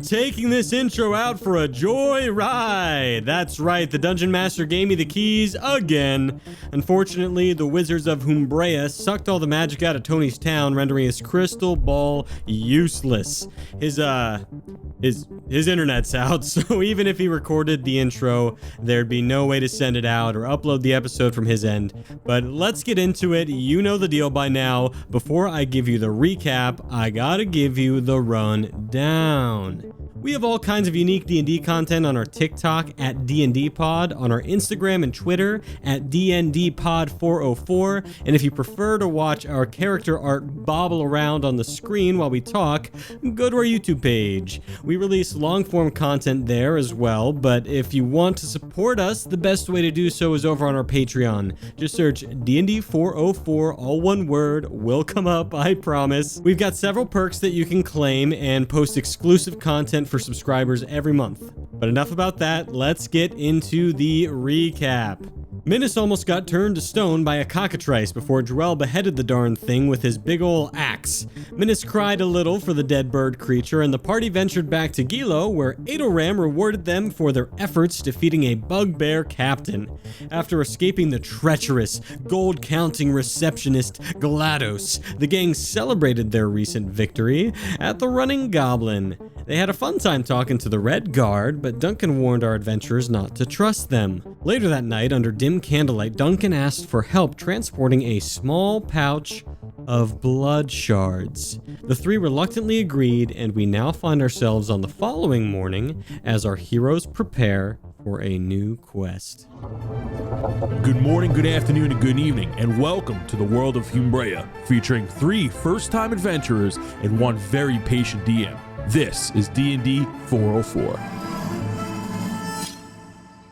taking this intro out for a joy ride. That's right, the Dungeon Master gave me the keys again. Unfortunately, the Wizards of Humbrea sucked all the magic out of Tony's town, rendering his crystal ball useless. His internet's out, so even if he recorded the intro, there'd be no way to send it out or upload the episode from his end. But let's get into it. You know the deal by now. Before I give you the recap, I gotta give you the rundown. We have all kinds of unique D&D content on our TikTok at DND404, on our Instagram and Twitter at DND404, and if you prefer to watch our character art bobble around on the screen while we talk, go to our YouTube page. We release long-form content there as well, but if you want to support us, the best way to do so is over on our Patreon. Just search DND404, all one word, will come up, I promise. We've got several perks that you can claim and post exclusive content for subscribers every month. But enough about that, let's get into the recap. Minas almost got turned to stone by a cockatrice before Drell beheaded the darn thing with his big ol' axe. Minas cried a little for the dead bird creature, and the party ventured back to Gilo, where Adoram rewarded them for their efforts defeating a bugbear captain. After escaping the treacherous, gold-counting receptionist GLaDOS, the gang celebrated their recent victory at the Running Goblin. They had a fun time talking to the Red Guard, but Duncan warned our adventurers not to trust them. Later that night, under dim candlelight, Duncan asked for help transporting a small pouch of blood shards. The three reluctantly agreed, and we now find ourselves on the following morning as our heroes prepare for a new quest. Good morning, good afternoon, and good evening, and welcome to the world of Humbrea, featuring 3 first-time adventurers and 1 very patient DM. This is DND404.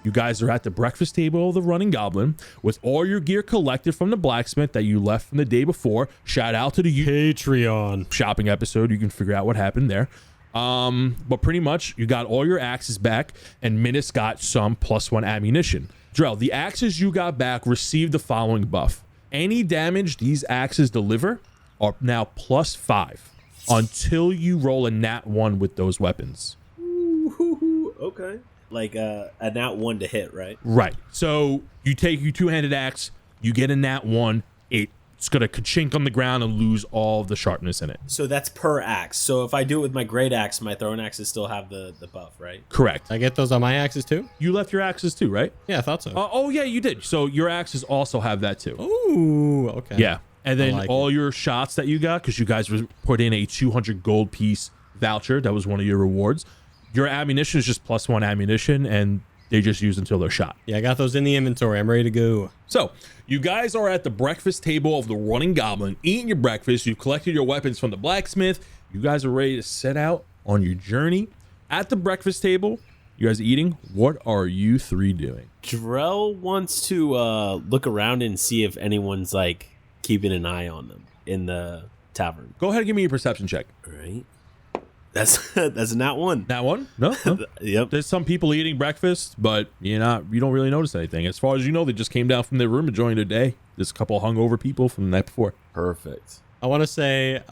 You guys are at the breakfast table of the Running Goblin with all your gear collected from the blacksmith that you left from the day before. Shout out to the Patreon shopping episode. You can figure out what happened there. But pretty much you got all your axes back, and Minas got some +1 ammunition. Drell, the axes you got back received the following buff. Any damage these axes deliver are now +5 until you roll a nat 1 with those weapons. Ooh, okay. Like a nat 1 to hit, right? Right. So you take your two-handed axe, you get a nat 1, it's gonna ka-chink on the ground and lose all of the sharpness in it. So that's per axe. So if I do it with my great axe, my throwing axes still have the buff, right? Correct. I get those on my axes too? You left your axes too, right? Yeah, I thought so. Oh yeah, you did. So your axes also have that too. Ooh, okay. Yeah. And then all your shots that you got, because you guys put in a 200 gold piece voucher, that was one of your rewards. Your ammunition is just +1 ammunition, and they just use until they're shot. Yeah, I got those in the inventory. I'm ready to go. So you guys are at the breakfast table of the Running Goblin, eating your breakfast. You've collected your weapons from the blacksmith. You guys are ready to set out on your journey. At the breakfast table, you guys are eating. What are you 3 doing? Drell wants to look around and see if anyone's like keeping an eye on them in the tavern. Go ahead and give me a perception check. All right. That's a nat 1. Nat 1? No. Yep. There's some people eating breakfast, but you don't really notice anything. As far as you know, they just came down from their room enjoying their day. There's a couple hungover people from the night before. Perfect. I want to say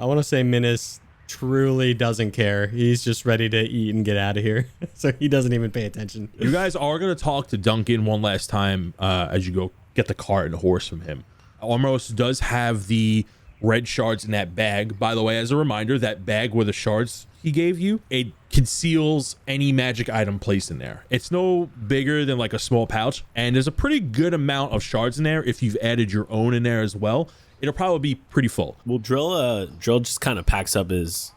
Minas truly doesn't care. He's just ready to eat and get out of here. So he doesn't even pay attention. You guys are going to talk to Duncan one last time as you go get the cart and horse from him. Ormos does have the red shards in that bag. By the way, as a reminder, that bag where the shards he gave you, it conceals any magic item placed in there. It's no bigger than like a small pouch, and there's a pretty good amount of shards in there. If you've added your own in there as well, it'll probably be pretty full. Well, Drell just kind of packs up his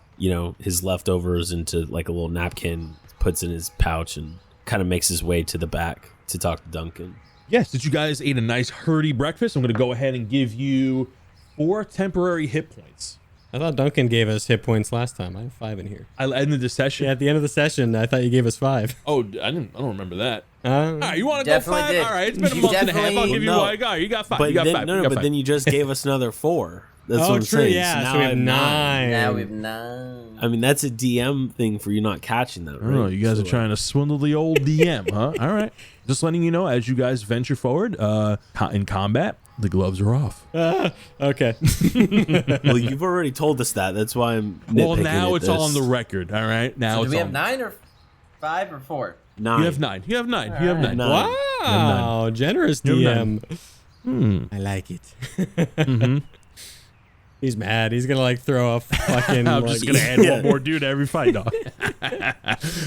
leftovers into like a little napkin, puts in his pouch, and kind of makes his way to the back to talk to Duncan. Yes, did you guys eat a nice hearty breakfast? I'm going to go ahead and give you 4 temporary hit points. I thought Duncan gave us hit points last time. I have 5 in here. I ended the session. Yeah, at the end of the session, I thought you gave us 5. Oh, I don't remember that. All right, you want to go 5? Did. All right, it's been a month and a half. I'll give you what I got. You got 5. You got 5. But then you just gave us another 4. That's what I'm true. saying. Yeah, so we have 9. Now we have 9. I mean, that's a DM thing for you not catching that, right? Oh, you guys are trying to swindle the old DM, huh? All right. Just letting you know, as you guys venture forward in combat, The gloves are off. Okay. Well, you've already told us that. That's why I'm nitpicking Well, now at it's this. all on the record. All right. Now So do it's we have on. 9 or 5 or 4? 9. You have 9. You have 9. You have 9. Nine. Wow, generous You have DM. I like it. He's mad. He's gonna like throw a fucking. I'm like, just gonna add one more dude to every fight, dog.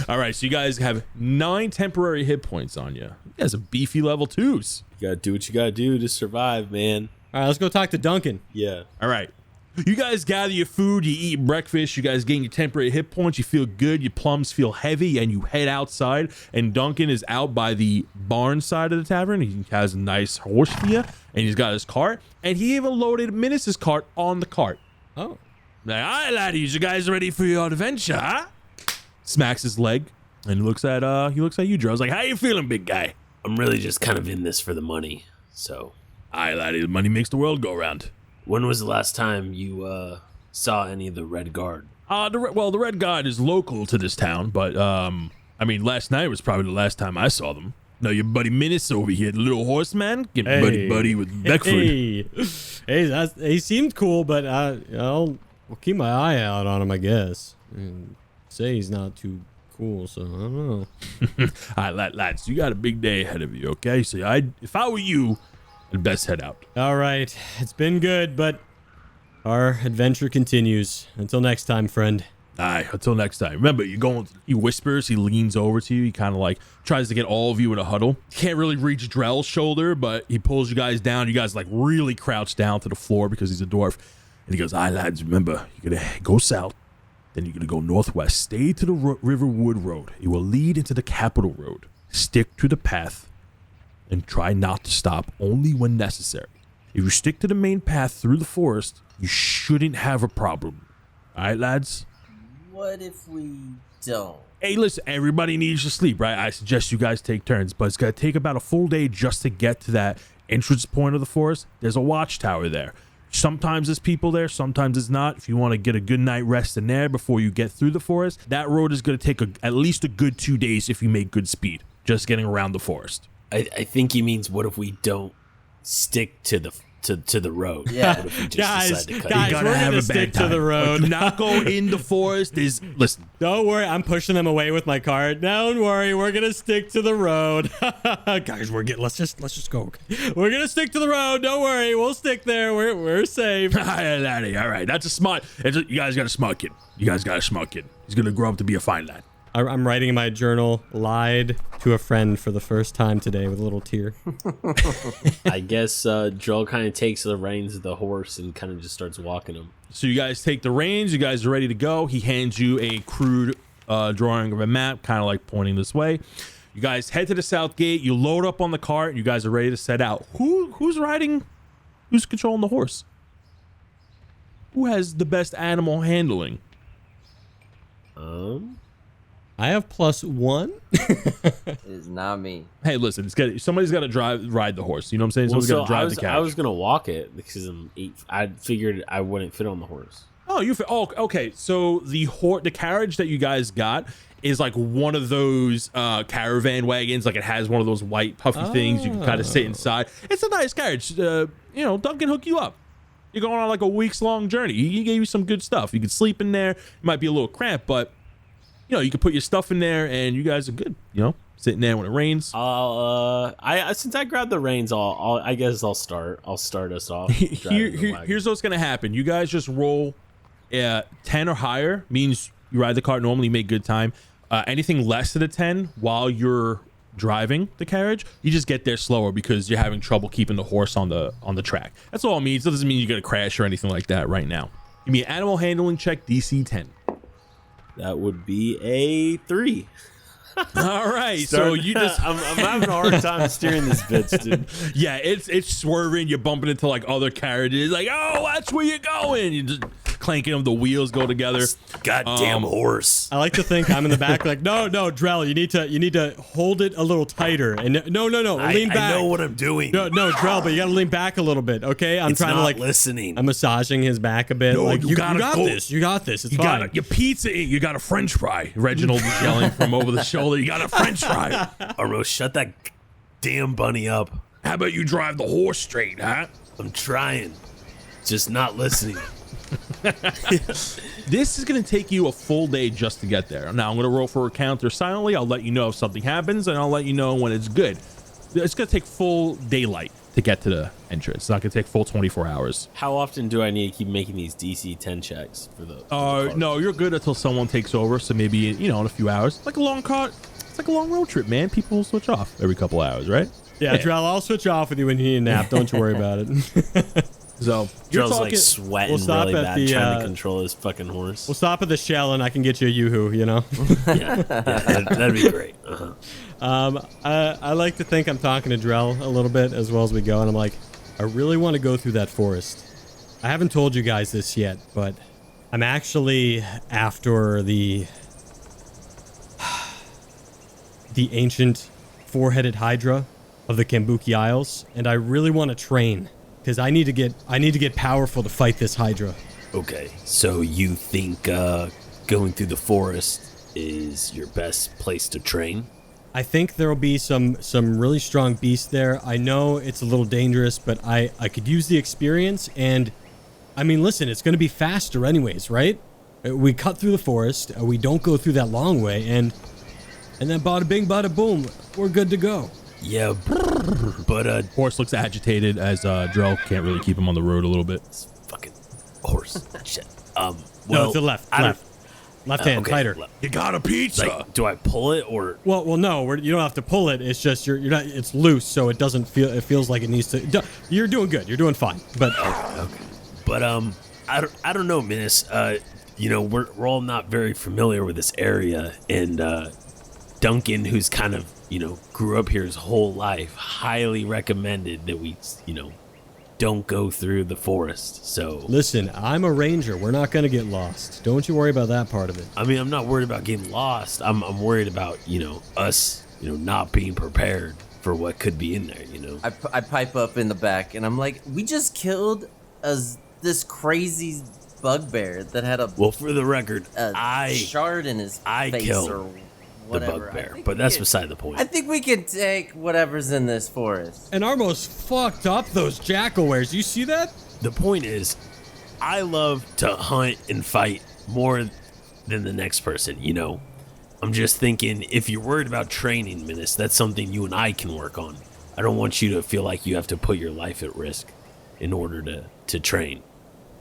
All right, so you guys have 9 temporary hit points on you. You guys are beefy level 2s. You gotta do what you gotta do to survive, man. All right, let's go talk to Duncan. Yeah. All right. You guys gather your food, you eat breakfast, you guys gain your temporary hit points, you feel good, your plums feel heavy, and you head outside. And Duncan is out by the barn side of the tavern. He has a nice horse for you, and he's got his cart. And he even loaded Minus's cart on the cart. Oh. Like, all right, laddies, you guys ready for your adventure, huh? Smacks his leg, and he looks at you, Drell. He's like, how you feeling, big guy? I'm really just kind of in this for the money. So, All right, laddie, the money makes the world go round. when was the last time you saw any of the Red Guard? The Red Guard is local to this town, but I mean, last night was probably the last time I saw them. No, your buddy Minus over here, the little horseman, getting buddy with Beckford. He seemed cool, but I'll keep my eye out on him, I guess. And say he's not too cool, so I don't know. All right, lads, you got a big day ahead of you, okay? So if I were you, I'd best head out. All right, it's been good, but our adventure continues. Until next time, friend. All right, until next time. Remember, he whispers, he leans over to you, he kind of like tries to get all of you in a huddle. Can't really reach Drell's shoulder, but he pulls you guys down. You guys like really crouch down to the floor because he's a dwarf. And he goes, all right, lads, remember, you're going to go south, then you're going to go northwest. Stay to the Riverwood Road. It will lead into the Capital Road. Stick to the path and try not to stop only when necessary. If you stick to the main path through the forest, you shouldn't have a problem. All right, lads? What if we don't? Hey, listen, everybody needs to sleep, right? I suggest you guys take turns, but it's going to take about a full day just to get to that entrance point of the forest. There's a watchtower there. Sometimes there's people there, sometimes it's not. If you want to get a good night rest in there before you get through the forest, that road is going to take at least a good 2 days if you make good speed, just getting around the forest. I think he means what if we don't stick to the road? Yeah. What if we just Guys, decide to cut guys, it? we're gonna stick to the road. Do not go in the forest. Listen. Don't worry, I'm pushing them away with my cart. Don't worry, we're gonna stick to the road. Guys, let's just go. We're gonna stick to the road. Don't worry, we'll stick there. We're safe. All right. You guys got a smart kid. He's going to grow up to be a fine lad. I'm writing in my journal, lied to a friend for the first time today with a little tear. I guess Drell kind of takes the reins of the horse and kind of just starts walking him. So you guys take the reins. You guys are ready to go. He hands you a crude drawing of a map, kind of like pointing this way. You guys head to the south gate. You load up on the cart. You guys are ready to set out. Who's riding? Who's controlling the horse? Who has the best animal handling? I have +1. It is not me. Hey, listen, somebody's got to ride the horse. You know what I'm saying? Somebody's got to drive the carriage. I was gonna walk it because I'm 8. I figured I wouldn't fit on the horse. Okay. So the carriage that you guys got is like one of those caravan wagons. Like it has one of those white puffy things. You can kind of sit inside. It's a nice carriage. Duncan can hook you up. You're going on like a week's long journey. He gave you some good stuff. You can sleep in there. It might be a little cramped, but you can put your stuff in there and you guys are good. Sitting there when it rains. Since I grabbed the reins, I guess I'll start. I'll start us off. Here's what's gonna happen. You guys just roll 10 or higher means you ride the cart normally, make good time. Anything less than a 10 while you're driving the carriage, you just get there slower because you're having trouble keeping the horse on the track. That's all it means. It doesn't mean you're gonna crash or anything like that right now. Give me an animal handling check, DC 10. That would be a 3. All right, so you just I'm having a hard time steering this bitch, dude. Yeah, it's swerving. You're bumping into like other carriages. Like, oh, that's where you're going. You just clanking them. The wheels go together. Goddamn horse. I like to think I'm in the back, like, no, Drell, you need to hold it a little tighter, and no, lean back. I know what I'm doing. No, Drell, but you gotta lean back a little bit, okay? I'm trying to like listening. I'm massaging his back a bit. No, like, you got this. You got this. It's You fine. got your pizza. You got a French fry. Reginald yelling from over the shoulder. You got a French fry. Aro, shut that damn bunny up. How about you drive the horse straight, huh? I'm trying, just not listening. This is going to take you a full day just to get there. Now, I'm going to roll for a counter silently. I'll let you know if something happens, and I'll let you know when it's good. It's going to take full daylight to get to the entrance. It's not going to take full 24 hours. How often do I need to keep making these DC 10 checks for the No, you're good until someone takes over. So maybe, in a few hours. Like a long car. It's like a long road trip, man. People will switch off every couple hours, right? Yeah, Drell, I'll switch off with you when you need a nap. Don't you worry about it. So Drell's like sweating really bad trying to control his fucking horse. We'll stop at the Shell and I can get you a Yoo-Hoo, Yeah, that'd be great. I like to think I'm talking to Drell a little bit as well as we go, and I'm like, I really want to go through that forest. I haven't told you guys this yet, but I'm actually after the ancient four-headed Hydra of the Kambuki Isles, and I really want to train because I need to get powerful to fight this Hydra. Okay, so you think going through the forest is your best place to train? I think there'll be some really strong beasts there. I know it's a little dangerous, but I could use the experience, and I mean, listen, it's going to be faster anyways, right? We cut through the forest, we don't go through that long way, and then bada bing, bada boom, we're good to go. Yeah, but horse looks agitated as Drell can't really keep him on the road a little bit. This fucking horse. Shit. Well, no, to the left hand, okay, tighter. You got a pizza. Like, do I pull it or? Well, no. You don't have to pull it. It's just you're not. It's loose, so it doesn't feel. It feels like it needs to. You're doing good. You're doing fine. But okay. But I don't know, Menace. We're all not very familiar with this area, and Duncan, who's kind of grew up here his whole life, highly recommended that we don't go through the forest. So listen, I'm a ranger. We're not gonna get lost. Don't you worry about that part of it. I mean, I'm not worried about getting lost. I'm worried about us not being prepared for what could be in there. I pipe up in the back and I'm like, we just killed this crazy bugbear that had for the record, a shard in his face killed or whatever. The bugbear, but that's beside the point. I think we can take whatever's in this forest. And Armos fucked up those jackalwares. You see that? The point is, I love to hunt and fight more than the next person. I'm just thinking, if you're worried about training, Menace, that's something you and I can work on. I don't want you to feel like you have to put your life at risk in order to train.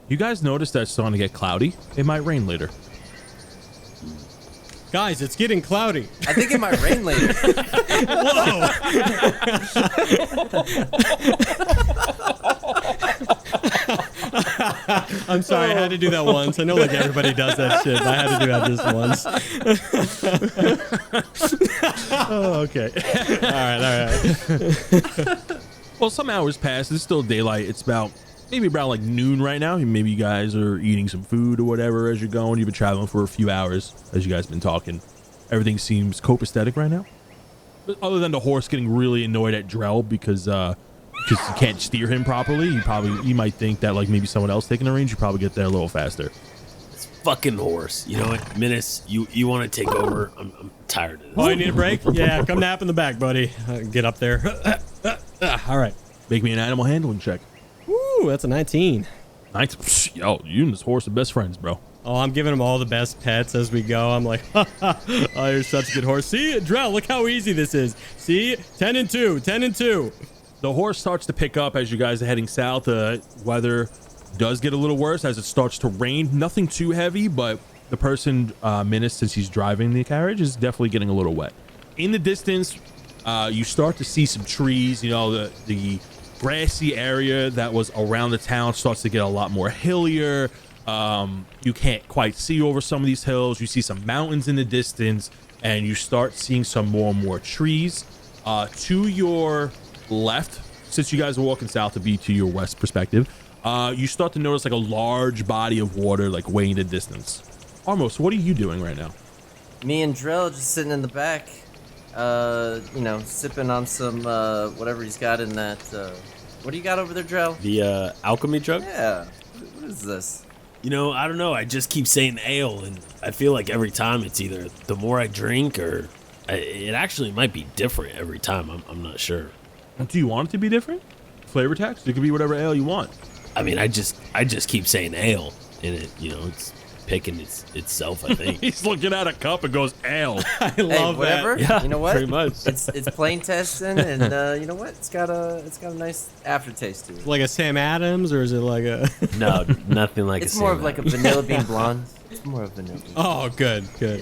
You guys notice that it's starting to get cloudy? It might rain later. Guys, it's getting cloudy. I think it might rain later. Whoa! I'm sorry, I had to do that once. I know like everybody does that shit, but I had to do that just once. Oh, okay. All right. Well, some hours pass. It's still daylight. It's maybe around like noon right now. Maybe you guys are eating some food or whatever as you're going. You've been traveling for a few hours as you guys have been talking. Everything seems copacetic right now. But other than the horse getting really annoyed at Drell because you can't steer him properly. You might think that like maybe someone else taking the reins. You probably get there a little faster. This fucking horse. You know what, Menace? You want to take over? I'm tired of this. Oh, you need a break? Yeah, come nap in the back, buddy. Get up there. All right. Make me an animal handling check. Ooh, that's a 19. Yo, you and this horse are best friends, bro. Oh, I'm giving him all the best pets as we go. I'm like, oh, you're such a good horse. See, Drell, look how easy this is. See, 10 and 2. The horse starts to pick up as you guys are heading south. Weather does get a little worse as it starts to rain. Nothing too heavy, but the person, Menace, since he's driving the carriage, is definitely getting a little wet. In the distance, you start to see some trees. The grassy area that was around the town starts to get a lot more hillier. You can't quite see over some of these hills. You see some mountains in the distance, and you start seeing some more and more trees. To your left, since you guys are walking south to be to your west perspective, you start to notice like a large body of water like way in the distance. Armos, what are you doing right now? Me and Drell just sitting in the back, sipping on some whatever he's got in that. What do you got over there, Drell? The alchemy drug? Yeah. What is this? I don't know. I just keep saying ale, and I feel like every time it's either the more I drink or it actually might be different every time. I'm not sure. Do you want it to be different? flavor text. It could be whatever ale you want. I mean, I just keep saying ale, and it's picking itself. I think. He's looking at a cup and goes ale. I Hey, love whatever. that. Yeah, You know what? pretty much. It's plain testing, and you know what? It's got a nice aftertaste to it. Like a Sam Adams, or is it like a? No, nothing like. It's a more Sam of like a Adams. vanilla bean blonde. It's more of vanilla bean. Oh, good. Yeah.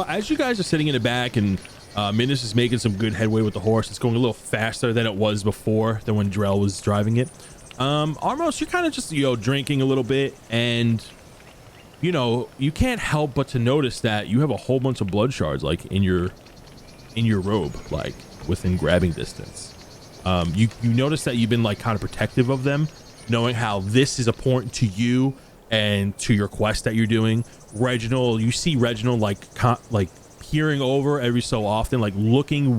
As you guys are sitting in the back and Minus is making some good headway with the horse, it's going a little faster than it was before, than when Drell was driving it. Armos, you're kind of just, drinking a little bit, and, you can't help but to notice that you have a whole bunch of blood shards, like, in your robe, like, within grabbing distance. You notice that you've been, like, kind of protective of them, knowing how this is important to you and to your quest that you're doing. Reginald, you see Reginald like peering over every so often, like looking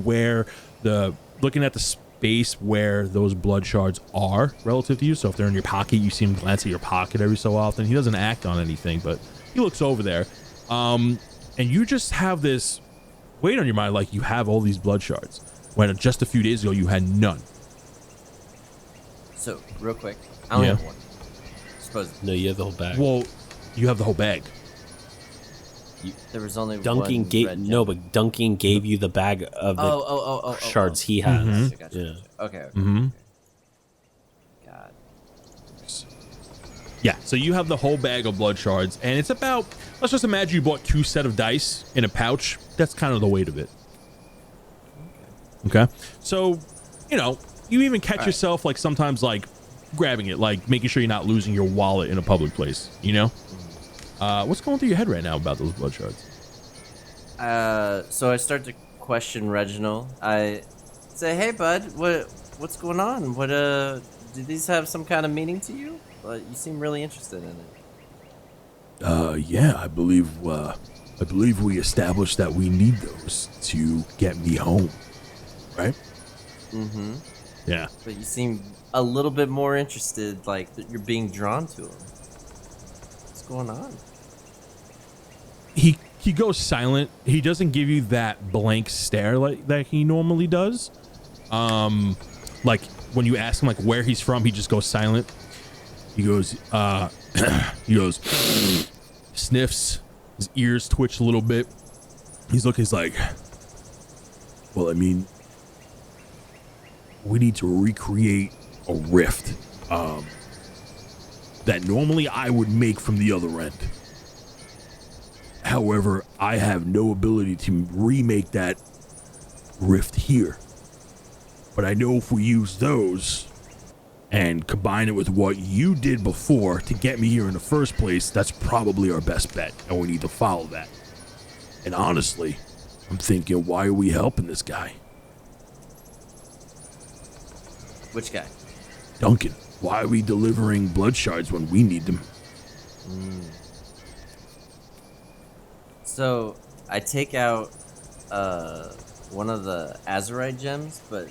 at the space where those blood shards are relative to you. So if they're in your pocket, you see him glance at your pocket every so often. He doesn't act on anything, but he looks over there. And you just have this weight on your mind, like you have all these blood shards, when just a few days ago you had none. So real quick, I only Yeah. have one. Suppose No, you have the whole bag. Well, you have the whole bag. there was only Duncan one gave red no, gem. but Duncan gave you the bag of the Oh, shards he has. Mhm. Gotcha. Yeah. Okay. Mm-hmm. God. Yeah, so you have the whole bag of blood shards, and it's about, let's just imagine you bought 2 sets of dice in a pouch. That's kind of the weight of it. Okay. So, you even catch yourself, like, sometimes, like, grabbing it, like, making sure you're not losing your wallet in a public place, What's going through your head right now about those blood shards? So I start to question Reginald. I say, "Hey, bud, what's going on? Do these have some kind of meaning to you? You seem really interested in it." Yeah, I believe we established that we need those to get me home, right? Mm-hmm. Yeah. But you seem a little bit more interested, like that you're being drawn to them. What's going on? He goes silent. He doesn't give you that blank stare like that he normally does. Like when you ask him like where he's from, he just goes silent. He goes, sniffs, his ears twitch a little bit. He's like, Well, I mean, we need to recreate a rift that normally I would make from the other end. However, I have no ability to remake that rift here. But I know if we use those and combine it with what you did before to get me here in the first place, that's probably our best bet, and we need to follow that. And honestly, I'm thinking, why are we helping this guy? Which guy? Duncan, why are we delivering blood shards when we need them? So I take out one of the Azurite gems, but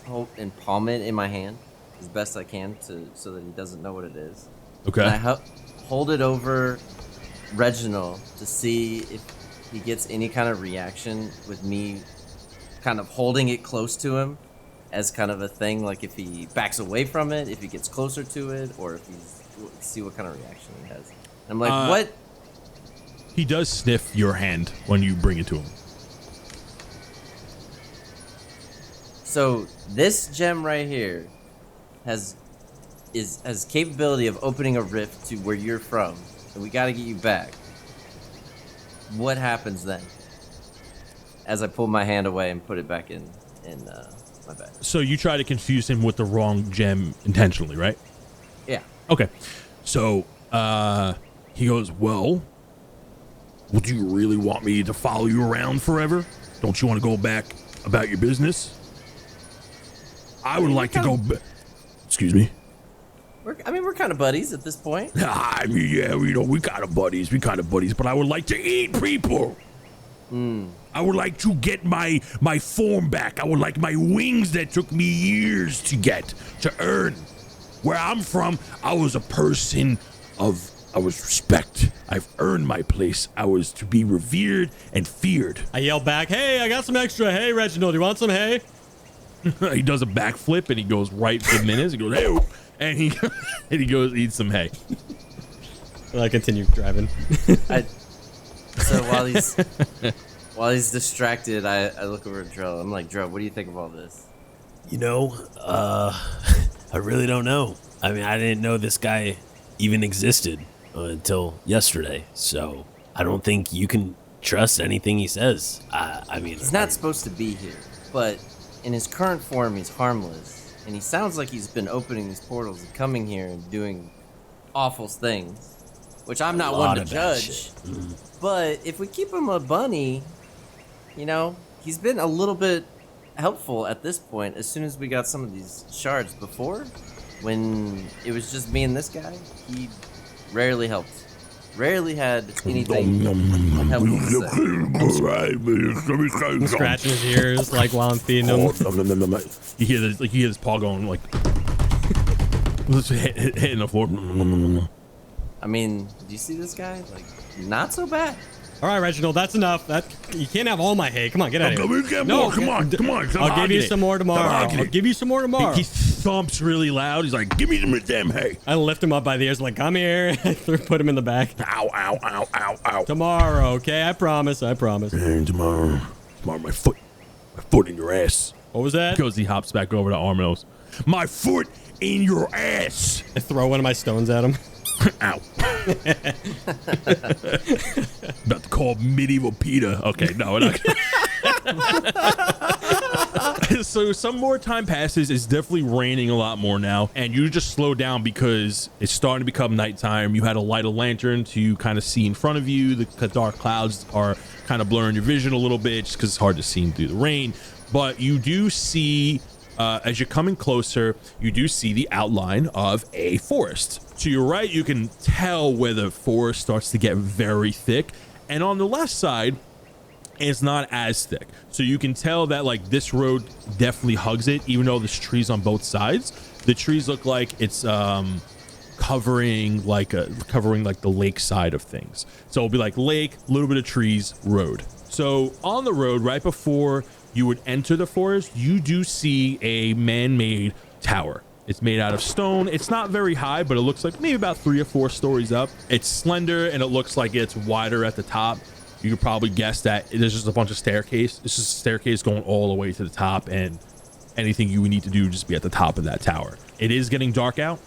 hold and palm it in my hand as best I can so that he doesn't know what it is. okay. And I hold it over Reginald to see if he gets any kind of reaction with me kind of holding it close to him as kind of a thing, like if he backs away from it, if he gets closer to it, or if see what kind of reaction he has. And I'm like, what? He does sniff your hand when you bring it to him. So this gem right here has capability of opening a rift to where you're from, and we got to get you back. What happens then? As I pull my hand away and put it back in my bag. So you try to confuse him with the wrong gem intentionally, right? Yeah. Okay. So, he goes, well, do you really want me to follow you around forever? Don't you want to go back about your business? I would like to go excuse me? We're kind of buddies at this point. I mean, yeah, we kind of buddies, but I would like to eat people. I would like to get my form back. I would like my wings that took me years to earn. Where I'm from, I was a person I was respect. I've earned my place. I was to be revered and feared. I yell back, "Hey, I got some extra hay, Reginald. You want some hay?" He does a backflip and he goes right to Minus. He goes, hey, and he goes eat some hay. Well, I continue driving. So while he's distracted, I look over at Drell. I'm like, Drell, what do you think of all this? I really don't know. I mean, I didn't know this guy even existed until yesterday. So I don't think you can trust anything he says. I mean, He's not supposed to be here, but in his current form, he's harmless. And he sounds like he's been opening these portals and coming here and doing awful things, which I'm not one to judge. But if we keep him a bunny, he's been a little bit helpful at this point. As soon as we got some of these shards before, when it was just me and this guy, he rarely helped. Rarely had anything helpful to say. I'm scratching his ears like while I'm feeding him. You hear this paw going like hitting the floor. I mean, do you see this guy? Like, not so bad. All right, Reginald, that's enough. You can't have all my hay. Come on, get out of here. No, come on. I'll give you some more tomorrow. He thumps really loud. He's like, give me some damn hay. I lift him up by the ears, like, come here. Put him in the back. Ow. Tomorrow, okay? I promise. And tomorrow, my foot in your ass. What was that? Goes, he hops back over to Armos. My foot in your ass. I throw one of my stones at him. Ow. About to call medieval PETA. Okay, no, we're not. So some more time passes. It's definitely raining a lot more now, and you just slow down because it's starting to become nighttime. You had to light a lantern to kind of see in front of you. The dark clouds are kind of blurring your vision a little bit just because it's hard to see through the rain. But you do see, as you're coming closer, you do see the outline of a forest. To your right, you can tell where the forest starts to get very thick, and on the left side, it's not as thick. So you can tell that like this road definitely hugs it, even though there's trees on both sides. The trees look like it's covering like the lake side of things. So it'll be like lake, a little bit of trees, road. So on the road, right before you would enter the forest, you do see a man-made tower. It's made out of stone. It's not very high, but it looks like maybe about 3 or 4 stories up. It's slender and it looks like it's wider at the top. You could probably guess that there's just a bunch of staircase. It's just a staircase going all the way to the top, and anything you would need to do would just be at the top of that tower. It is getting dark out.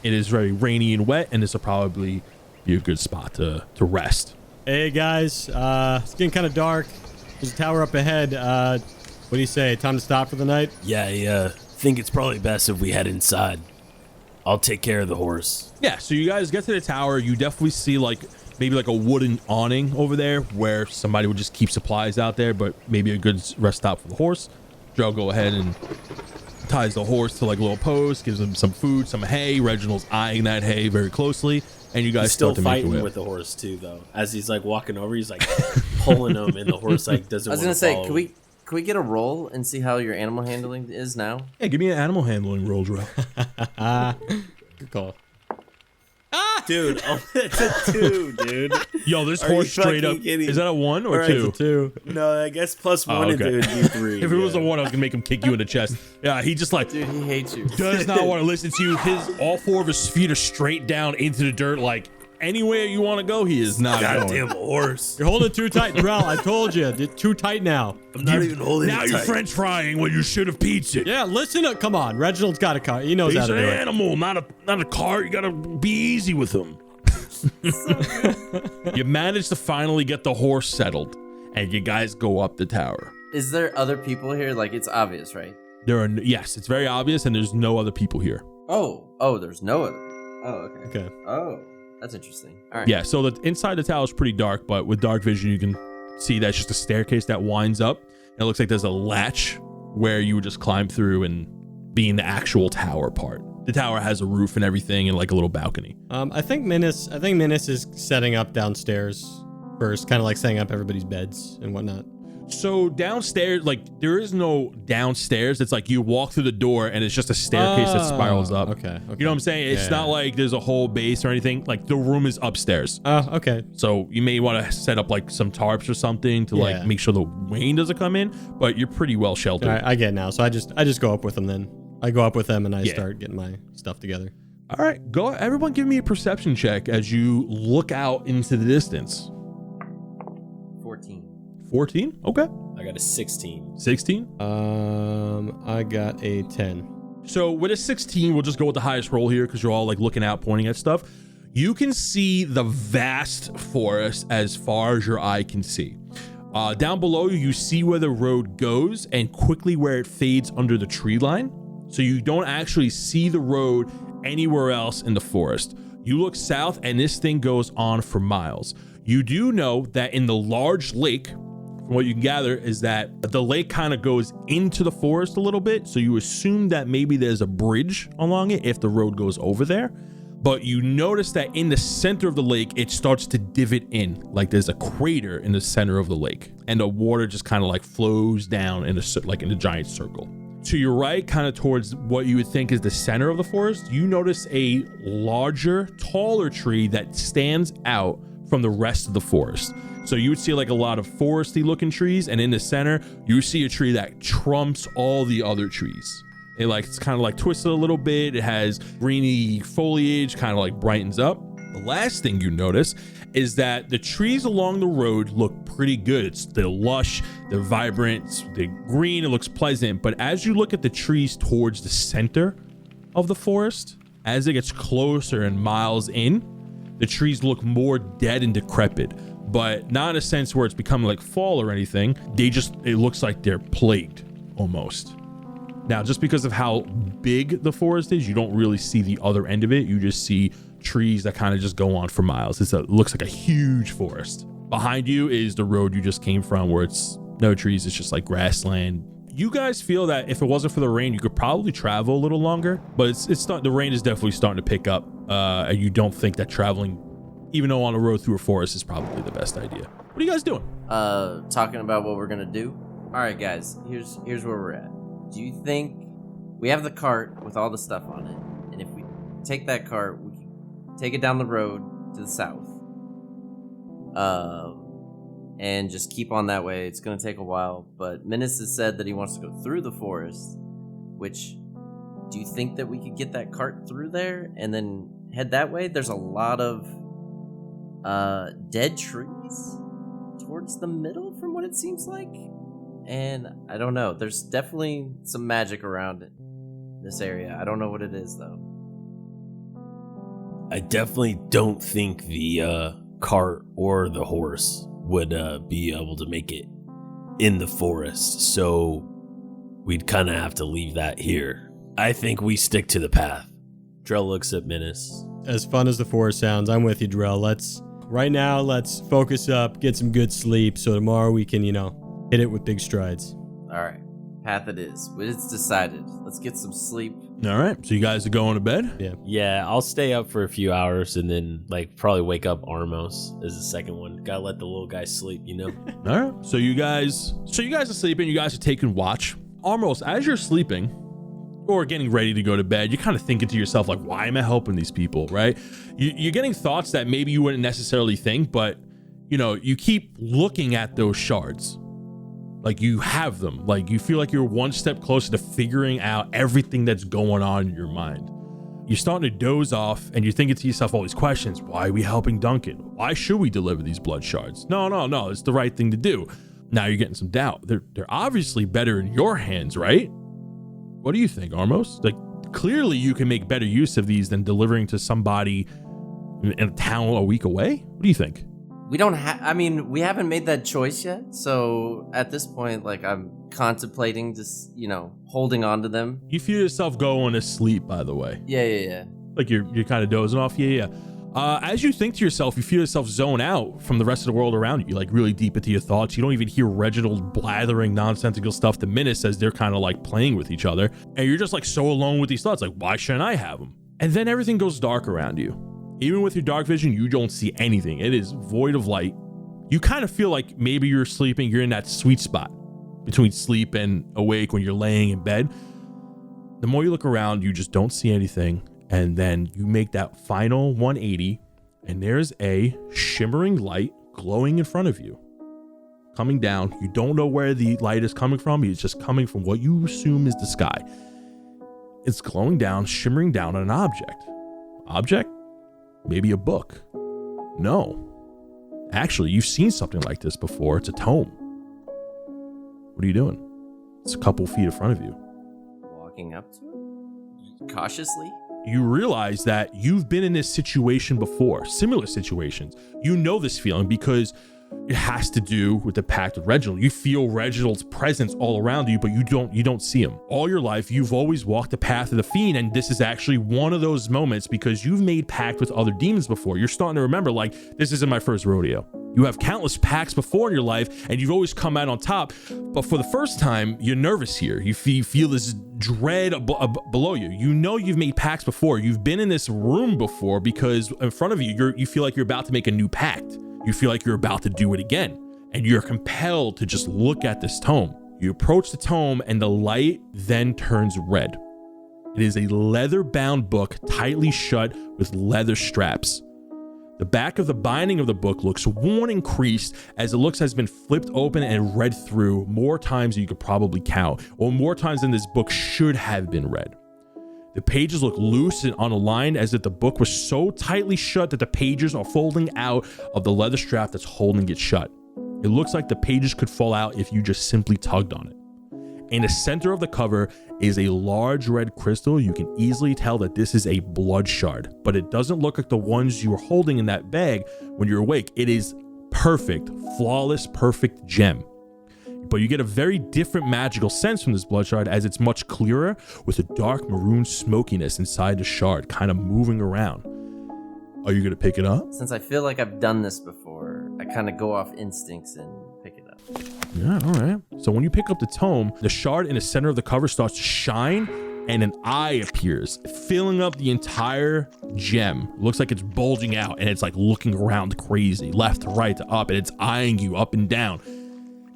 It is very rainy and wet, and this will probably be a good spot to rest. Hey guys, it's getting kind of dark. There's a tower up ahead. What do you say? Time to stop for the night? Yeah, I think it's probably best if we head inside. I'll take care of the horse. Yeah, so you guys get to the tower. You definitely see maybe a wooden awning over there where somebody would just keep supplies out there, but maybe a good rest stop for the horse. Joe go ahead and ties the horse to a little post, gives him some food, some hay. Reginald's eyeing that hay very closely, and you guys still start to make your fighting way. with the horse too, though. As he's walking over, he's pulling him, and the horse doesn't. I was gonna say, can we get a roll and see how your animal handling is now? Yeah, give me an animal handling roll, Drell. Good call. Dude, it's a 2, dude. Yo, this Are horse you straight fucking up. kidding? Is that a 1 or All right, 2? It's a 2. No, I guess +1 Oh, okay. and it would be 3. If it was a 1, I was gonna make him kick you in the chest. Yeah, he just Dude, he hates you. does not want to listen to you. All 4 of his feet are straight down into the dirt. Anywhere you want to go, he is not Goddamn going. horse. You're holding too tight, Drell. I told you. It's too tight now. I'm not even holding Now it you're tight. French frying when you should have pizza. Yeah, listen up. Come on. Reginald's got a car. He knows He's how to an do it. animal, not a cart. You gotta be easy with him. You manage to finally get the horse settled, and you guys go up the tower. Is there other people here? It's obvious, right? Yes, it's very obvious, and there's no other people here. Oh, there's no other. Oh, okay. Okay. Oh, that's interesting. All right. Yeah, so the inside the tower is pretty dark, but with dark vision, you can see that's just a staircase that winds up. And it looks like there's a latch where you would just climb through and be in the actual tower part. The tower has a roof and everything, and a little balcony. I think Menace is setting up downstairs first, kind of setting up everybody's beds and whatnot. So downstairs, like there is no downstairs. It's like you walk through the door and it's just a staircase that spirals up. Okay. You know what I'm saying? It's not like there's a whole base or anything. Like the room is upstairs. Oh, okay. So you may want to set up like some tarps or something to like make sure the rain doesn't come in, but you're pretty well sheltered. All right, I get it now. So I just go up with them then. I go up with them and I start getting my stuff together. All right, go. Everyone give me a perception check as you look out into the distance. 14? Okay. I got a 16. 16? I got a 10. So with a 16, we'll just go with the highest roll here because you're all like looking out, pointing at stuff. You can see the vast forest as far as your eye can see. Down below you see where the road goes and quickly where it fades under the tree line. So you don't actually see the road anywhere else in the forest. You look south and this thing goes on for miles. You do know that in the large lake, from what you can gather, is that the lake kind of goes into the forest a little bit. So you assume that maybe there's a bridge along it if the road goes over there. But you notice that in the center of the lake, it starts to divot in, like there's a crater in the center of the lake, and the water just kind of like flows down in a giant circle. To your right, kind of towards what you would think is the center of the forest, you notice a larger, taller tree that stands out from the rest of the forest. So you would see like a lot of foresty looking trees, and in the center, you see a tree that trumps all the other trees. It's kind of like twisted a little bit. It has greeny foliage, kind of like brightens up. The last thing you notice is that the trees along the road look pretty good. They're lush, they're vibrant, they're green, it looks pleasant. But as you look at the trees towards the center of the forest, as it gets closer and miles in, the trees look more dead and decrepit, but not in a sense where it's becoming like fall or anything. It looks like they're plagued almost. Now, just because of how big the forest is, you don't really see the other end of it. You just see trees that kind of just go on for miles. It looks like a huge forest. Behind you is the road you just came from, where it's no trees. It's just like grassland. You guys feel that if it wasn't for the rain, you could probably travel a little longer, but the rain is definitely starting to pick up. And you don't think that traveling, even though on a road through a forest, is probably the best idea. What are you guys doing? Talking about what we're gonna do. All right, guys. Here's where we're at. Do you think we have the cart with all the stuff on it, and if we take that cart, we can take it down the road to the south, and just keep on that way? It's gonna take a while, but Menace has said that he wants to go through the forest. Which, do you think that we could get that cart through there and then head that way? There's a lot of dead trees towards the middle, from what it seems like. And I don't know. There's definitely some magic around this area. I don't know what it is, though. I definitely don't think the cart or the horse would be able to make it in the forest. So we'd kind of have to leave that here. I think we stick to the path. Drell looks at Menace. As fun as the forest sounds, I'm with you, Drell. Right now, let's focus up, get some good sleep, so tomorrow we can, hit it with big strides. All right. Path it is. It's decided. Let's get some sleep. All right. So you guys are going to bed? Yeah, I'll stay up for a few hours and then probably wake up Armos as the second one. Gotta let the little guy sleep, All right. So you guys are sleeping. You guys are taking watch. Armos, as you're sleeping or getting ready to go to bed, you're kind of thinking to yourself, like, why am I helping these people, right? You're getting thoughts that maybe you wouldn't necessarily think, but, you keep looking at those shards. Like, you have them. Like, you feel like you're one step closer to figuring out everything that's going on in your mind. You're starting to doze off, and you're thinking to yourself all these questions. Why are we helping Duncan? Why should we deliver these blood shards? No. It's the right thing to do. Now you're getting some doubt. They're obviously better in your hands, right? What do you think, Armos? Like, clearly you can make better use of these than delivering to somebody in a town a week away. What do you think? We don't have, we haven't made that choice yet. So at this point, I'm contemplating just, holding on to them. You feel yourself going to sleep, by the way. Yeah. Like you're kind of dozing off. Yeah. As you think to yourself, you feel yourself zone out from the rest of the world around you, like really deep into your thoughts. You don't even hear Reginald blathering nonsensical stuff to Menace as they're kind of like playing with each other. And you're just like so alone with these thoughts. Like, why shouldn't I have them? And then everything goes dark around you. Even with your dark vision, you don't see anything. It is void of light. You kind of feel like maybe you're sleeping. You're in that sweet spot between sleep and awake when you're laying in bed. The more you look around, you just don't see anything. And then you make that final 180, and there's a shimmering light glowing in front of you. Coming down. You don't know where the light is coming from. It's just coming from what you assume is the sky. It's glowing down, shimmering down on an object. Object? Maybe a book. No. Actually, you've seen something like this before. It's a tome. What are you doing? It's a couple feet in front of you. Walking up to it? Cautiously? You realize that you've been in this situation before, similar situations. You know this feeling because it has to do with the pact with Reginald. You feel Reginald's presence all around you, but you don't see him. All your life, you've always walked the path of the fiend, and this is actually one of those moments because you've made pact with other demons before. You're starting to remember, like, this isn't my first rodeo. You have countless pacts before in your life, and you've always come out on top. But for the first time, you're nervous here. You feel this dread below you. You know you've made pacts before. You've been in this room before because in front of you, you feel like you're about to make a new pact. You feel like you're about to do it again, and you're compelled to just look at this tome. You approach the tome, and the light then turns red. It is a leather-bound book, tightly shut with leather straps. The back of the binding of the book looks worn and creased as it looks has been flipped open and read through more times than you could probably count, or more times than this book should have been read. The pages look loose and unaligned as if the book was so tightly shut that the pages are folding out of the leather strap that's holding it shut. It looks like the pages could fall out if you just simply tugged on it. In the center of the cover is a large red crystal. You can easily tell that this is a blood shard, but it doesn't look like the ones you were holding in that bag when you're awake. It is perfect, flawless, perfect gem. But you get a very different magical sense from this blood shard as it's much clearer with a dark maroon smokiness inside the shard kind of moving around. Are you going to pick it up? Since I feel like I've done this before, I kind of go off instincts and pick it up. Yeah, all right. So when you pick up the tome, the shard in the center of the cover starts to shine and an eye appears, filling up the entire gem. Looks like it's bulging out and it's like looking around crazy, left to right to up, and it's eyeing you up and down.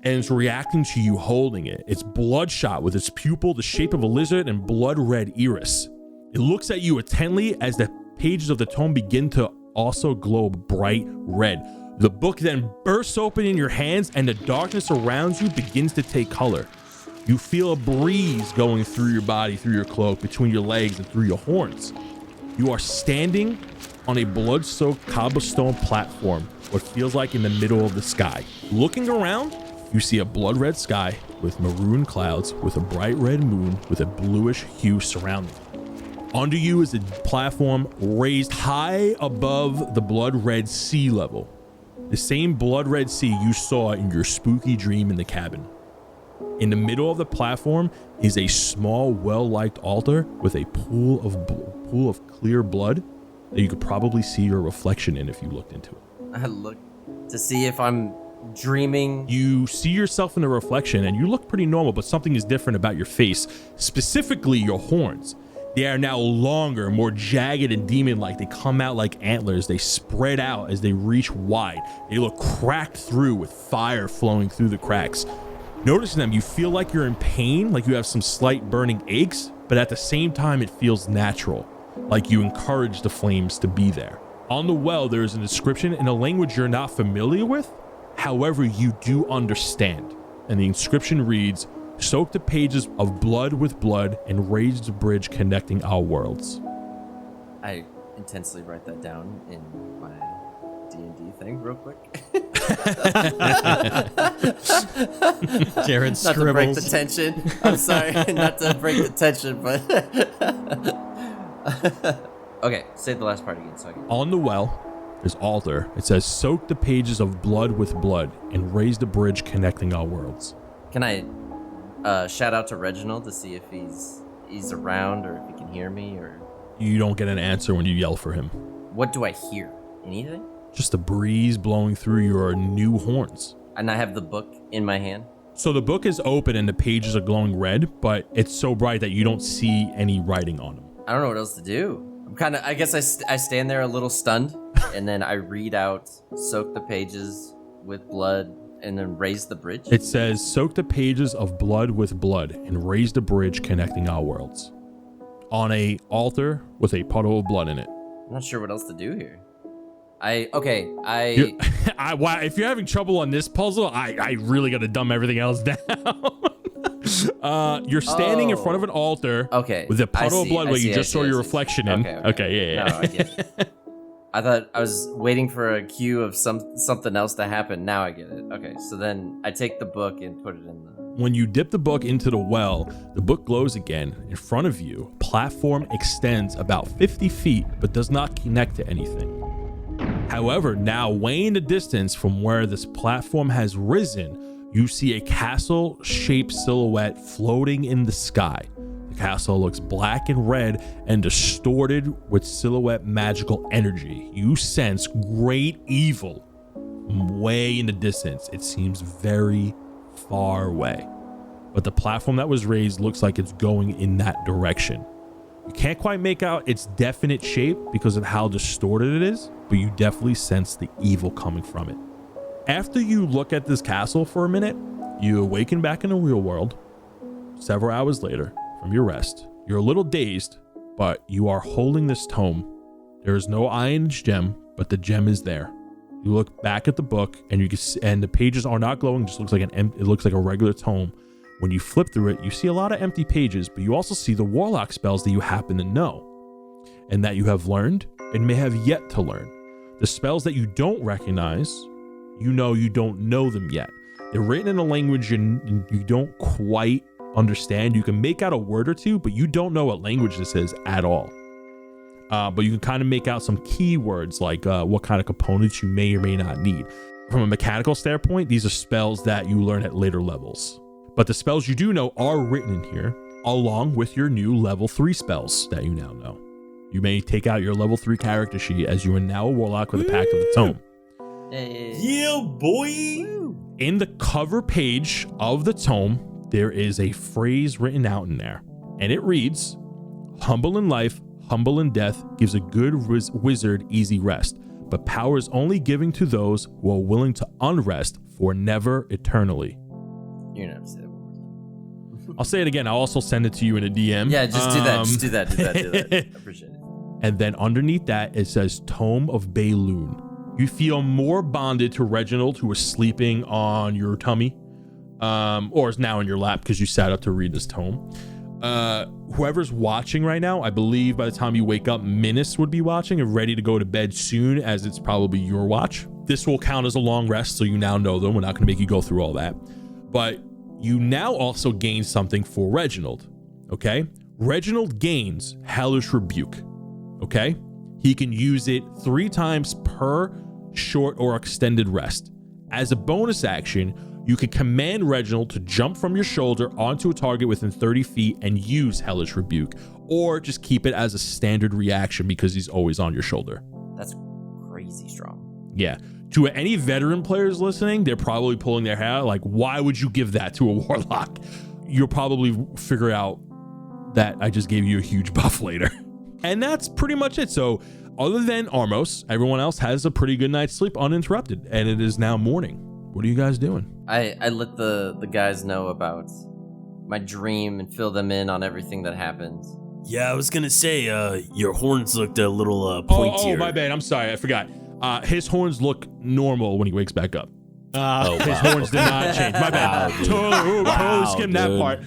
And it's reacting to you holding it. It's bloodshot with its pupil the shape of a lizard and blood red iris. It looks at you intently as the pages of the tome begin to also glow bright red. The book then bursts open in your hands and the darkness around you begins to take color. You feel a breeze going through your body, through your cloak, between your legs and through your horns. You are standing on a blood-soaked cobblestone platform, what feels like in the middle of the sky. Looking around, you see a blood red sky with maroon clouds with a bright red moon with a bluish hue surrounding it. Under you is a platform raised high above the blood red sea level. The same blood red sea you saw in your spooky dream in the cabin. In the middle of the platform is a small, well-liked altar with a pool of clear blood that you could probably see your reflection in if you looked into it. I look to see if I'm dreaming. You see yourself in the reflection and you look pretty normal, but something is different about your face, specifically your horns. They are now longer, more jagged and demon-like. They come out like antlers. They spread out as they reach wide. They look cracked through with fire flowing through the cracks. Noticing them, you feel like you're in pain, like you have some slight burning aches, but at the same time it feels natural, like you encourage the flames to be there. On the well, there is a description in a language you're not familiar with. However, you do understand. And the inscription reads, "Soak the pages of blood with blood and raise the bridge connecting our worlds." I intensely write that down in my D&D thing real quick. Jared Not to break the scribbles. tension. I'm sorry, not to break the tension, but... Okay, say the last part again so I can... On the well, there's altar. It says, "Soak the pages of blood with blood and raise the bridge connecting our worlds." Can I shout out to Reginald to see if he's around or if he can hear me, or... You don't get an answer when you yell for him. What do I hear? Anything? Just a breeze blowing through your new horns. And I have the book in my hand. So the book is open and the pages are glowing red, but it's so bright that you don't see any writing on them. I don't know what else to do. I guess I stand there a little stunned, and then I read out, "Soak the pages with blood and then raise the bridge? It says, soak the pages of blood with blood and raise the bridge connecting our worlds. On a altar with a puddle of blood in it. I'm not sure what else to do here. If If you're having trouble on this puzzle, I really got to dumb everything else down. You're standing in front of an altar with a puddle of blood where you just saw your reflection in. Okay, yeah. No, I get it. I thought I was waiting for a cue of something else to happen. Now I get it. Okay, so then I take the book and put it in the... When you dip the book into the well, the book glows again. In front of you, platform extends about 50 feet, but does not connect to anything. However, now way in the distance from where this platform has risen, you see a castle-shaped silhouette floating in the sky. The castle looks black and red and distorted with silhouette magical energy. You sense great evil way in the distance. It seems very far away, but the platform that was raised looks like it's going in that direction. You can't quite make out its definite shape because of how distorted it is, but you definitely sense the evil coming from it. After you look at this castle for a minute, you awaken back in the real world several hours later from your rest. You're a little dazed, but you are holding this tome. There is no iron gem, but the gem is there. You look back at the book and you can see, and the pages are not glowing, just looks like it looks like a regular tome. When you flip through it, you see a lot of empty pages, but you also see the warlock spells that you happen to know and that you have learned and may have yet to learn. The spells that you don't recognize, you don't know them yet. They're written in a language you don't quite understand. You can make out a word or two, but you don't know what language this is at all. But you can kind of make out some keywords like what kind of components you may or may not need. From a mechanical standpoint, these are spells that you learn at later levels. But the spells you do know are written in here, along with your new level 3 spells that you now know. You may take out your level 3 character sheet as you are now a warlock with a Pact of the Tome. Yeah, boy! In the cover page of the tome, there is a phrase written out in there, and it reads, "Humble in life, humble in death, gives a good wizard easy rest, but power is only given to those who are willing to unrest for never eternally." You're gonna have to say that. I'll say it again. I'll also send it to you in a DM. Yeah, just do that. Just do that. I appreciate it. And then underneath that, it says Tome of Bayloon. You feel more bonded to Reginald, who was sleeping on your tummy, or is now in your lap because you sat up to read this tome. Whoever's watching right now, I believe by the time you wake up, Minus would be watching and ready to go to bed soon, as it's probably your watch. This will count as a long rest, so you now know them. We're not going to make you go through all that. But you now also gain something for Reginald, okay? Reginald gains Hellish Rebuke, okay? He can use it 3 times per short or extended rest. As a bonus action, you can command Reginald to jump from your shoulder onto a target within 30 feet and use Hellish Rebuke, or just keep it as a standard reaction because he's always on your shoulder. That's crazy strong. Yeah. To any veteran players listening, they're probably pulling their hair out like, why would you give that to a warlock? You'll probably figure out that I just gave you a huge buff later. And that's pretty much it. So other than Armos, everyone else has a pretty good night's sleep uninterrupted, and it is now morning. What are you guys doing? I let the guys know about my dream and fill them in on everything that happened. Yeah, I was gonna say, your horns looked a little pointier. Oh, my bad. I'm sorry. I forgot. His horns look normal when he wakes back up. His horns did not change. My bad. Totally skimmed that part.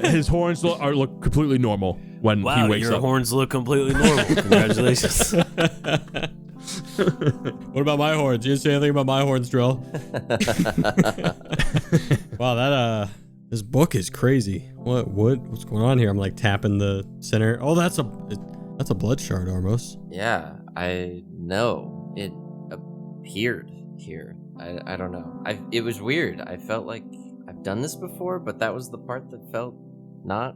His horns look completely normal when he wakes up. Your horns look completely normal. Congratulations. What about my horns? You didn't say anything about my horns, Drell. Wow, this book is crazy. What's going on here? I'm like tapping the center. Oh, that's a blood shard, Armos. Yeah, I know. It appeared here. I don't know. It was weird. I felt like I've done this before, but that was the part that felt not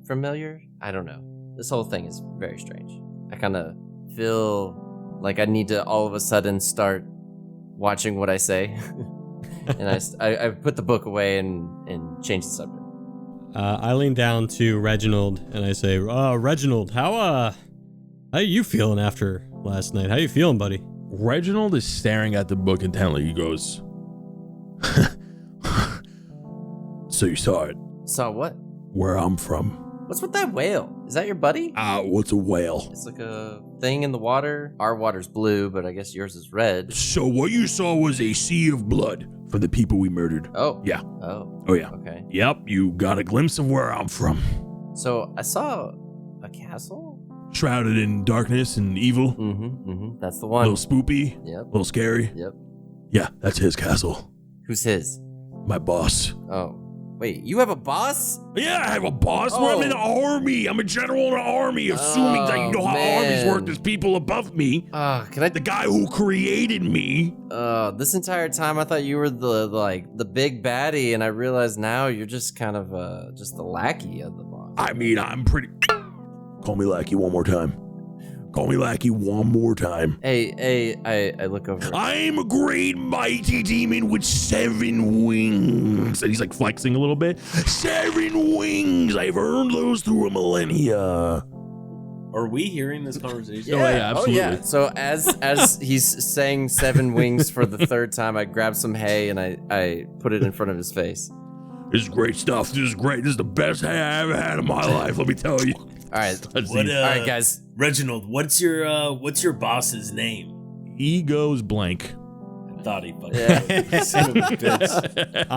familiar. I don't know. This whole thing is very strange. I kind of feel like I need to all of a sudden start watching what I say. And I put the book away and changed the subject. I lean down to Reginald and I say, Reginald, how you feeling after last night? How you feeling, buddy? Reginald is staring at the book intently. He goes, So you saw it. Saw what? Where I'm from. What's with that whale? Is that your buddy? What's a whale? It's like a thing in the water. Our water's blue, but I guess yours is red. So what you saw was a sea of blood for the people we murdered. Oh. Yeah. Oh. Oh, yeah. Okay. Yep, you got a glimpse of where I'm from. So I saw a castle. Shrouded in darkness and evil. Mm-hmm. That's the A one. little spoopy. Yep. A little scary. Yep. Yeah, that's his castle. Who's his? My boss. Oh. Wait, you have a boss? Yeah, I have a boss. Oh. I'm in the army. I'm a general in the army. Assuming that you know how armies work. There's people above me. Can I? The guy who created me. This entire time I thought you were the big baddie, and I realize now you're just kind of just the lackey of the boss. I mean, I'm pretty... Call me lackey one more time. Call me lackey one more time. Hey, I look over. I'm a great mighty demon with 7 wings. And he's like flexing a little bit. 7 wings. I've earned those through a millennia. Are we hearing this conversation? Oh, yeah, absolutely. Oh, yeah. So as he's saying 7 wings for the 3rd time, I grab some hay and I put it in front of his face. This is great stuff. This is great. This is the best hay I ever had in my life. Let me tell you. All right. All right, guys. Reginald, what's your boss's name? he goes blank. I thought he fucking Yeah. son of a bitch.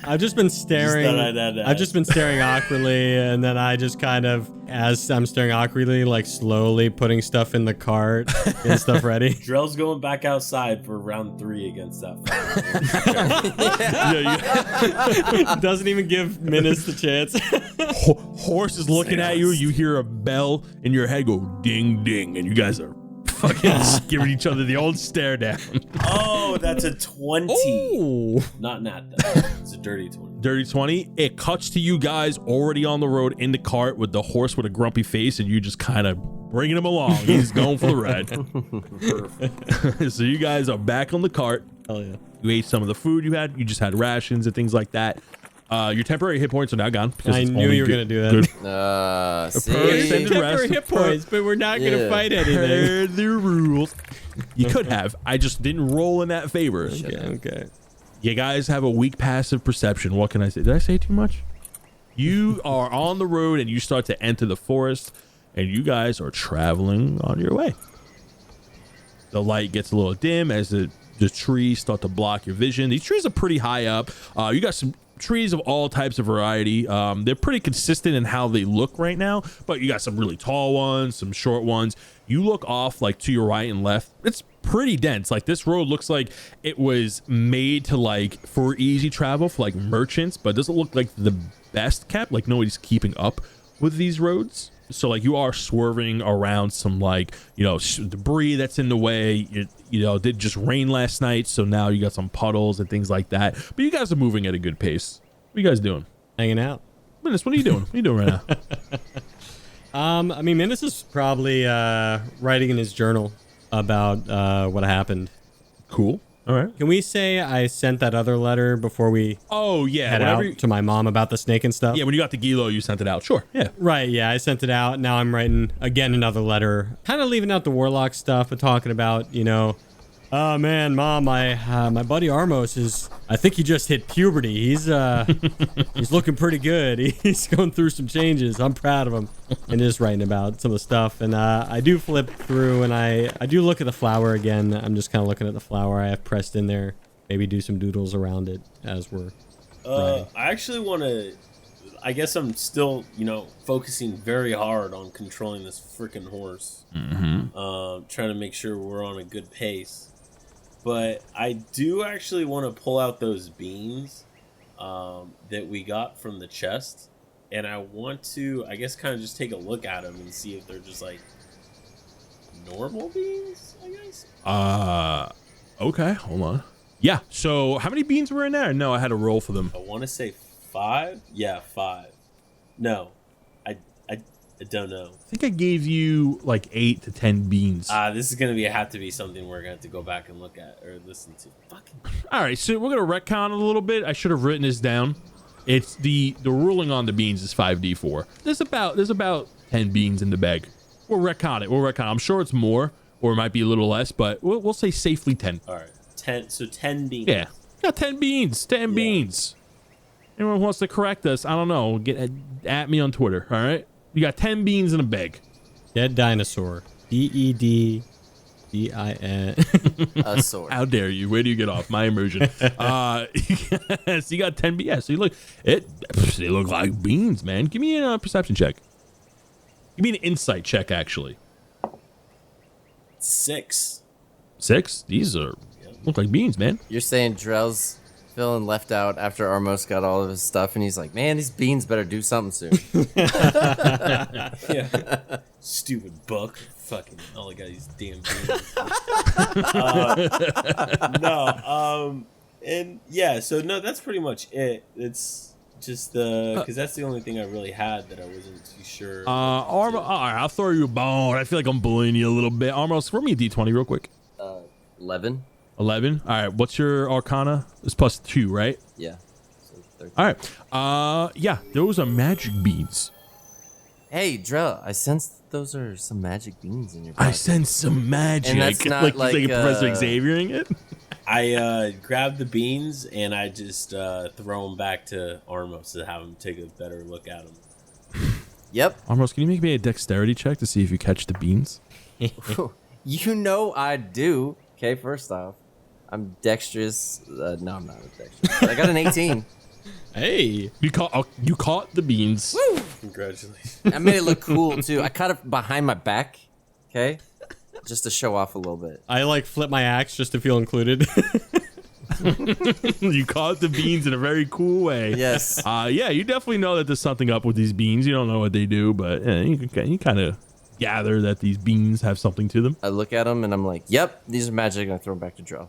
I've just been staring. I've just been staring awkwardly, and then I just kind of, as I'm staring awkwardly, like slowly putting stuff in the cart and stuff ready. Drell's going back outside for round 3 against that. Doesn't even give Minus the chance. Horse is looking at you. You hear a bell in your head go ding ding, and you guys are fucking giving each other the old stare down. Oh, that's a 20. Ooh. Not that. It's a dirty 20. Dirty 20. It cuts to you guys already on the road in the cart with the horse with a grumpy face, and you just kind of bringing him along. He's going for the ride. So you guys are back on the cart. Hell yeah. You ate some of the food you had. You just had rations and things like that. Your temporary hit points are now gone. I knew you were going to do that. Extended Temporary rest. hit points, but we're not going to fight anything. Per the rules. You could have. I just didn't roll in that favor. Okay. You guys have a weak passive perception. What can I say? Did I say too much? You are on the road and you start to enter the forest, and you guys are traveling on your way. The light gets a little dim as the trees start to block your vision. These trees are pretty high up. You got some trees of all types of variety. They're pretty consistent in how they look right now, but you got some really tall ones, some short ones. You look off like to your right and left. It's pretty dense. Like this road looks like it was made to like for easy travel for like merchants, but it doesn't look like the best kept. Like nobody's keeping up with these roads. So like you are swerving around some like, debris that's in the way. It did just rain last night, so now you got some puddles and things like that. But you guys are moving at a good pace. What are you guys doing? Hanging out. Minus, what are you doing? What are you doing right now? I mean, Minus is probably writing in his journal about what happened. Cool. All right. Can we say I sent that other letter before we head out to my mom about the snake and stuff? Yeah, when you got the Gilo, you sent it out. Sure. Yeah. Right. Yeah, I sent it out. Now I'm writing again another letter, kind of leaving out the warlock stuff, but talking about, oh man, Mom, my buddy Armos is. I think he just hit puberty. He's looking pretty good. He's going through some changes. I'm proud of him. And just writing about some of the stuff. And I do flip through and I do look at the flower again. I'm just kind of looking at the flower I have pressed in there. Maybe do some doodles around it as we're. I actually want to. I guess I'm still, focusing very hard on controlling this freaking horse. Mm-hmm. Trying to make sure we're on a good pace. But I do actually want to pull out those beans that we got from the chest. And I want to, I guess, kind of just take a look at them and see if they're just like normal beans, I guess. Okay, hold on. Yeah, so how many beans were in there? No, I had to roll for them. I want to say 5. Yeah, 5. No, I don't know. I think I gave you like 8 to 10 beans. This is going to have to be something we're going to have to go back and look at or listen to. Fucking. All right, so we're going to retcon it a little bit. I should have written this down. It's the ruling on the beans is 5d4. There's about 10 beans in the bag. We'll retcon it. I'm sure it's more. or it might be a little less, but we'll say safely 10. All right, 10. So 10 beans. Yeah, got 10 beans. 10 beans. Anyone who wants to correct us, I don't know, get at me on Twitter. All right, you got 10 beans in a bag. Dead dinosaur. DEDDIN. A sword. How dare you? Where do you get off? My immersion. So you got 10 beans. Yeah, so you look, they look like beans, man. Give me a perception check. Give me an insight check, actually. 6. 6? These look like beans, man. You're saying Drell's feeling left out after Armos got all of his stuff, and he's like, man, these beans better do something soon. Yeah. Stupid book. Fucking all I got these damn beans. And yeah, so no, that's pretty much it. It's just because that's the only thing I really had that I wasn't too sure. Armo, all right, I'll throw you a bone. I feel like I'm bullying you a little bit. Armos, throw me a d20 real quick. 11. 11. All right, what's your Arcana? It's +2, right? Yeah. So 13. All right. Yeah, those are magic beans. Hey, Drell, I sense those are some magic beans in your pocket. I sense some magic. And that's not like like, Professor Xavier'ing it. I grab the beans and I just throw them back to Armos to have him take a better look at them. Yep. Armos, can you make me a dexterity check to see if you catch the beans? You know I do. Okay, first off, I'm dexterous. No, I'm not dexterous. I got an 18. Hey. You caught the beans. Woo! Congratulations. I made it look cool, too. I caught it behind my back, okay? Just to show off a little bit. I like flip my axe just to feel included. You caught the beans in a very cool way. Yes. Yeah, you definitely know that there's something up with these beans. You don't know what they do, but you kind of gather that these beans have something to them. I look at them and I'm like, yep, these are magic, and I throw them back to Drell.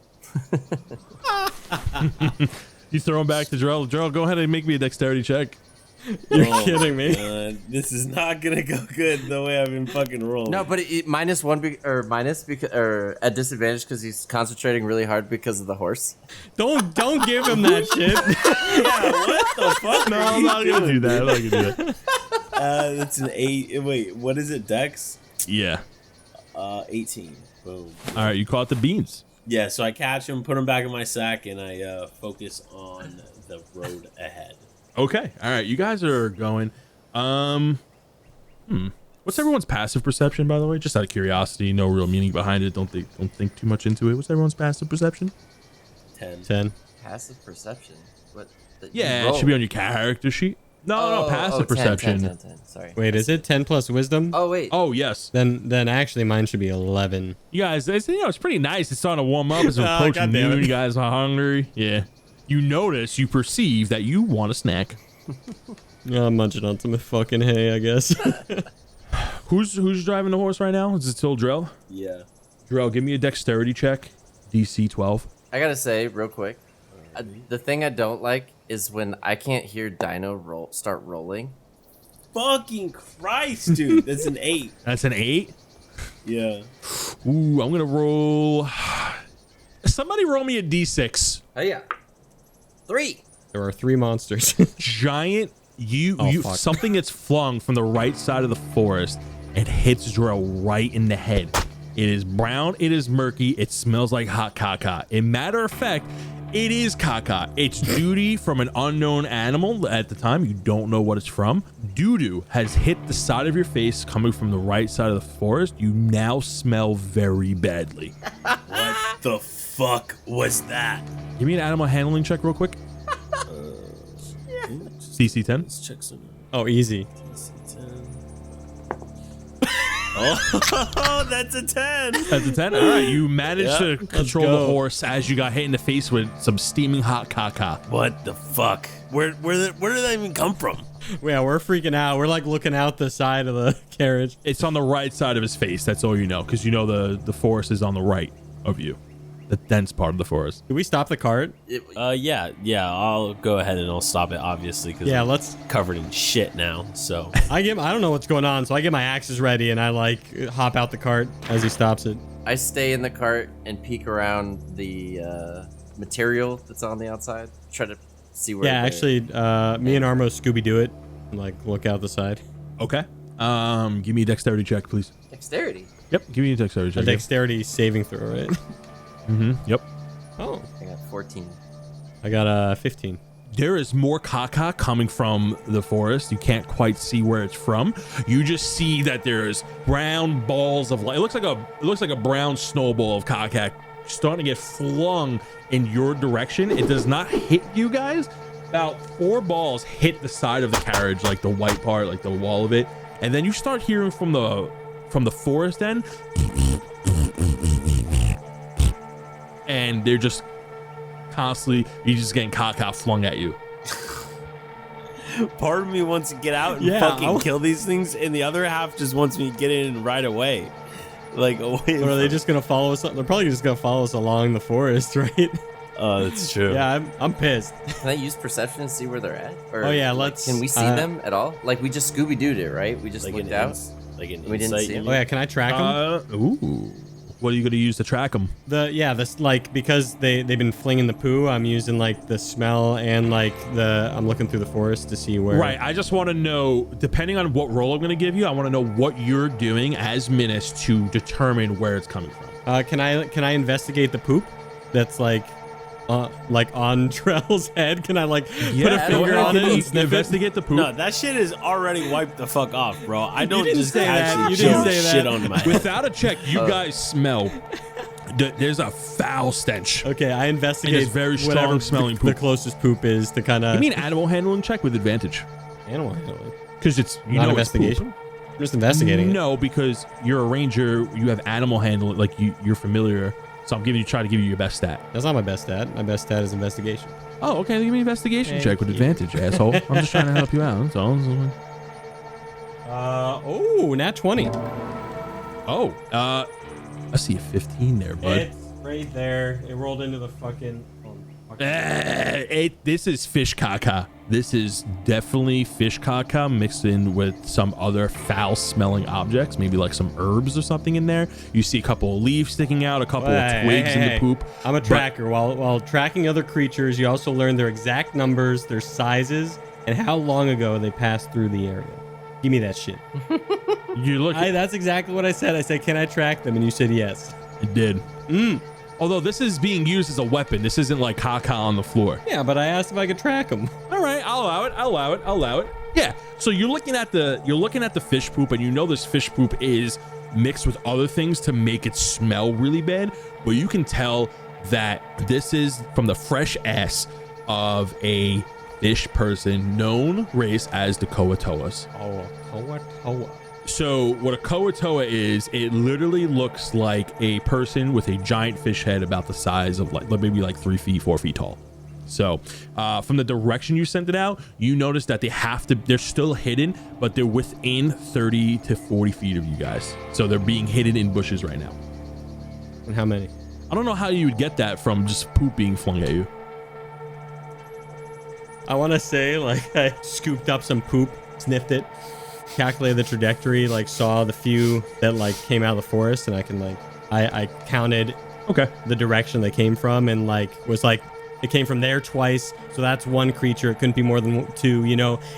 You throw them back to Drell. Drell, go ahead and make me a dexterity check. You're kidding me. This is not gonna go good the way I've been fucking rolling. No, but it or at disadvantage because he's concentrating really hard because of the horse. Don't give him that shit. Yeah, what the fuck? No, I'm not gonna do that. I'm not gonna do that. That's an 8. Wait, what is it? Dex? Yeah. 18. Boom. All right, you caught the beans. Yeah, so I catch them, put them back in my sack, and I focus on the road ahead. Okay. All right, you guys are going. What's everyone's passive perception, by the way? Just out of curiosity, no real meaning behind it. Don't think too much into it. What's everyone's passive perception? 10. Passive perception? What? Yeah, it should be on your character sheet. No, passive 10, perception. 10. Sorry. Wait, is it 10 plus wisdom? Oh, wait. Oh yes. Then actually mine should be 11. You guys, it's pretty nice. It's starting to warm up. It's approaching God damn noon. it. You guys are hungry. Yeah. You perceive that you want a snack. I'm munching on some fucking hay, I guess. Who's driving the horse right now? Is it still Drell? Yeah. Drell, give me a dexterity check. DC 12. I gotta say, real quick, the thing I don't like is when I can't hear Dino start rolling. Fucking Christ, dude. That's an 8. That's an 8? Yeah. Ooh, I'm gonna roll. Somebody roll me a D6. Oh, yeah. 3. There are 3 monsters. Giant, fuck. something gets flung from the right side of the forest and hits Drell right in the head. It is brown, it is murky, it smells like hot caca. In matter of fact, it is caca. It's doo-doo from an unknown animal at the time. You don't know what it's from. Doo-doo has hit the side of your face coming from the right side of the forest. You now smell very badly. What the fuck was that? Give me an animal handling check real quick. DC 10. Let's check some. Oh, easy. Oh, that's a 10. That's a 10. All right, you managed to control the go. horse as you got hit in the face with some steaming hot caca. What the fuck? Where did that even come from? Yeah, we're freaking out. We're like looking out the side of the carriage. It's on the right side of his face. That's all you know, because you know the forest is on the right of you, the dense part of the forest. Do we stop the cart? Yeah. I'll go ahead and I'll stop it, obviously, because Yeah, I'm let's. covered in shit now. So I don't know what's going on, so I get my axes ready and I like hop out the cart as he stops it. I stay in the cart and peek around the material that's on the outside. Try to see where. Yeah, actually, me and Armo Scooby do it. And, like look out the side. Okay. Give me a dexterity check, please. Dexterity. Yep, give me a dexterity A check. dexterity saving throw, right? Yep. Oh, I got 14. I got 15. There is more caca coming from the forest. You can't quite see where it's from. You just see that there's brown balls of light. It looks like a brown snowball of caca starting to get flung in your direction. It does not hit you guys. About 4 balls hit the side of the carriage, like the white part, like the wall of it, and then you start hearing from the forest end, and they're just constantly, you're just getting caca flung at you. Part of me wants to get out and fucking kill these things, and the other half just wants me to get in right away. Like, away. Or are they just gonna follow us? They're probably just gonna follow us along the forest, right? Oh, that's true. Yeah, I'm pissed. Can I use perception and see where they're at? Or, Oh, yeah, like, let's, can we see them at all? Like, we just Scooby-Dooed it, right? We just Like looked an out. like an We didn't insight see him? unit? Oh yeah, can I track them? Ooh. What are you going to use to track them? This like because they've been flinging the poo. I'm using like the smell and like I'm looking through the forest to see where. Right. I just want to know, depending on what role I'm going to give you, I want to know what you're doing as Minas to determine where it's coming from. Can I investigate the poop? That's like on Drell's head. Can I like put a finger on it and sniff it? Investigate the poop. No, that shit is already wiped the fuck off, bro. I don't didn't just say that. actually You didn't chill say that. shit on my head. Without a check, you guys smell. There's a foul stench. Okay, I investigate. It is very strong whatever smelling the poop. closest poop is to kind Give of me an animal handling check with advantage. animal handling. Because it's, you Not know, it's poop. investigation. I'm just investigating. No, because you're a ranger. You have animal handling, like you're familiar. So I'm trying to give you your best stat. That's not my best stat. My best stat is investigation. Oh, okay. Give me an investigation Thank check with you. advantage, asshole. I'm just trying to help you out. That's all. Nat 20. Oh, I see a 15 there, bud. It's right there. It rolled into the fucking. This is fish caca. This is definitely fish caca mixed in with some other foul smelling objects, maybe like some herbs or something in there. You see a couple of leaves sticking out, a couple of twigs in the poop. I'm a tracker. While tracking other creatures, you also learn their exact numbers, their sizes, and how long ago they passed through the area. Give me that shit. You look. That's exactly what I said. I said, can I track them? And you said yes. It did. Although this is being used as a weapon. This isn't like caca on the floor. Yeah, but I asked if I could track them. All right, I'll allow it. Yeah. So you're looking at the fish poop, and you know this fish poop is mixed with other things to make it smell really bad. But you can tell that this is from the fresh ass of a fish person known race as the Coatoas. Oh, Coatoa. So what a Coatoa is, it literally looks like a person with a giant fish head about the size of maybe 3 feet, 4 feet tall. So from the direction you sent it out, you notice that they're still hidden, but they're within 30 to 40 feet of you guys. So they're being hidden in bushes right now. And how many? I don't know how you would get that from just poop being flung at you. I want to say I scooped up some poop, sniffed it, calculated the trajectory, saw the few that came out of the forest, and I can I counted the direction they came from, and was it came from there twice, so that's one creature. It couldn't be more than 2,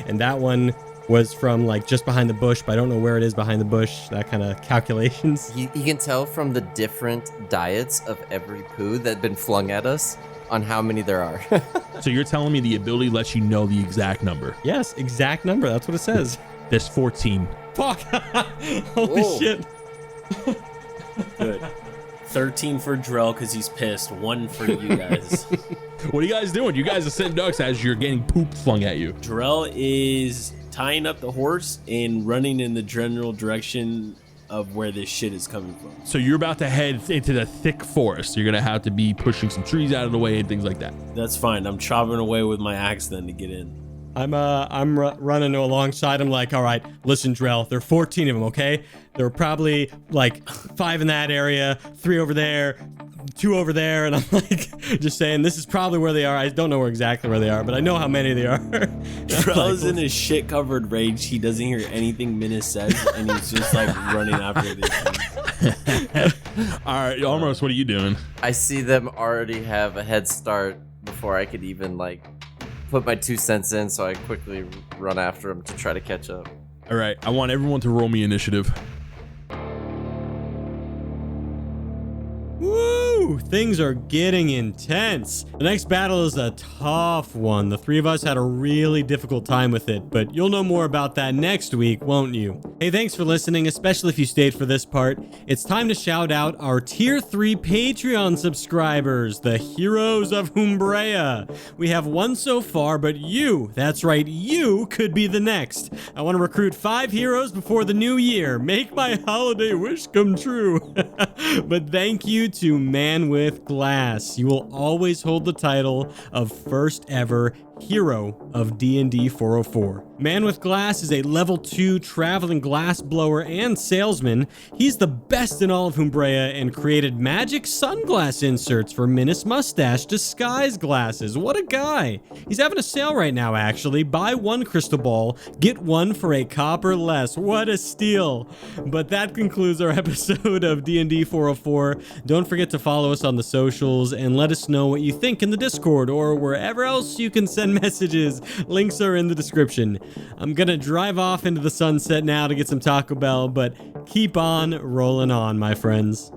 and that one was from just behind the bush, but I don't know where it is behind the bush. That kind of calculations. You can tell from the different diets of every poo that had been flung at us on how many there are. So you're telling me the ability lets you know the exact number? Yes, exact number. That's what it says. There's 14. Fuck. Holy Whoa. shit. Good. 13 for Drell because he's pissed. 1 for you guys. What are you guys doing? You guys are sitting ducks as you're getting poop flung at you. Drell is tying up the horse and running in the general direction of where this shit is coming from. So you're about to head into the thick forest. You're gonna have to be pushing some trees out of the way and things like that. That's fine. I'm chopping away with my axe then to get in. I'm running alongside him all right, listen, Drell, there are 14 of them, okay? There were probably 5 in that area, 3 over there, 2 over there, and I'm just saying this is probably where they are. I don't know exactly where they are, but I know how many they are. Drell is in his shit-covered rage. He doesn't hear anything Minus says, and he's just running after these things. All right, Almost, what are you doing? I see them already have a head start before I could even put my 2 cents in, so I quickly run after them to try to catch up. All right, I want everyone to roll me initiative. Woo! Things are getting intense. The next battle is a tough one. The three of us had a really difficult time with it, but you'll know more about that next week, won't you? Hey, thanks for listening, especially if you stayed for this part. It's time to shout out our Tier 3 Patreon subscribers, the Heroes of Humbrea. We have one so far, but you, that's right, you could be the next. I want to recruit 5 heroes before the new year. Make my holiday wish come true. But thank you to Man with Glass. You will always hold the title of first ever hero of DND404. Man with Glass is a level 2 traveling glass blower and salesman. He's the best in all of Humbrea and created magic sunglass inserts for Minas Mustache disguise glasses. What a guy. He's having a sale right now, actually. Buy 1 crystal ball, get 1 for a copper less. What a steal. But that concludes our episode of D&D 404. Don't forget to follow us on the socials and let us know what you think in the Discord or wherever else you can send messages. Links are in the description. I'm gonna drive off into the sunset now to get some Taco Bell, but keep on rolling on, my friends.